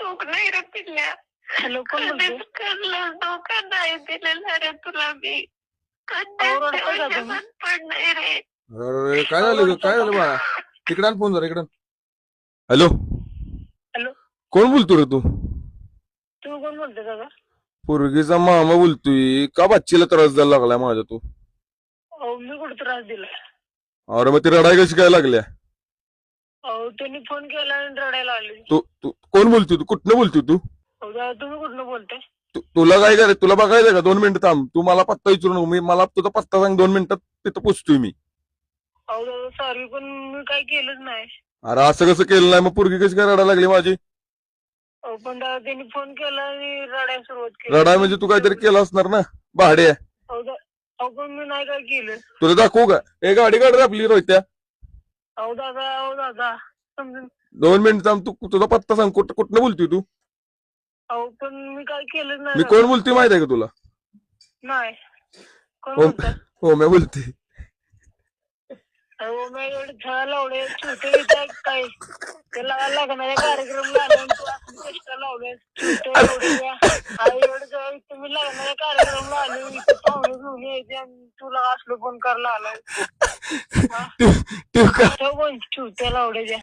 डोक नाही रे पिल्ल्या. हॅलो, कोण बोलतोय? कधीच डोका नाही दिलेला रे तुला मी. पण नाही रे. अरे काय झालं, काय झालं बाळा? तिकडे फोन जरा इकडं. हॅलो हॅलो, कोण बोलतो रे तू? तू कोण बोलतोय दादा? पोरगीचा मामा बोलतोय. का बच्चीला त्रास द्यायला लागलाय माझ्या तू? अहो, मी कुठे त्रास दिला? अरे मग ती रडाय कशी काय लागल्या? अहो, त्यांनी फोन केला आणि रडायला आली. तू तू कोण बोलतोय? तू कुठनं बोलतोय तू? अहो दादा, तुम्ही कुठनं बोलताय? तुला काय करायचं? तुला बघायचं का? 2 मिनिटं थांब. तू मला पत्ता विचारू नको. मला तुझा पत्ता सांग, 2 मिनिटात तिथं पोचतोय मी. अहो दादा, सॉरी, पण मी काय केलंच नाही. अरे असं कसं केलं नाही? मग पोरगी कशी काय रडायला लागली माझी? अहो पण दादा, त्यांनी फोन केला आणि रडायला सुरुवात केली. रडाय म्हणजे तू काहीतरी केलं असणार ना, भाडे. अहो पण मी नाही काय केलं. तुला दाखवू का? हे गाडी काढ रे आपली रोहित्या. अहो दादा समजून. 2 मिनिट थांब. तू तुझा पत्ता सांग. कुठनं बोलतोय तू? अहो पण मी काय केलंच नाही. मी कोण बोलतोय माहित आहे का तुला? नाही. कोण बोलतोय? हो मी बोलतोय. अहो मी एवढे झाड लावले, छोटे काय त्याला लग्नाचा कार्यक्रम झाला, तू असं कष्ट लावले एवढं. तुम्ही लग्नाच्या कार्यक्रमला आले, इथे पाहुणे घेऊन यायचे आणि तुला असलं फोन करायला आलाय. कोण छोट्या लावड्याच्या.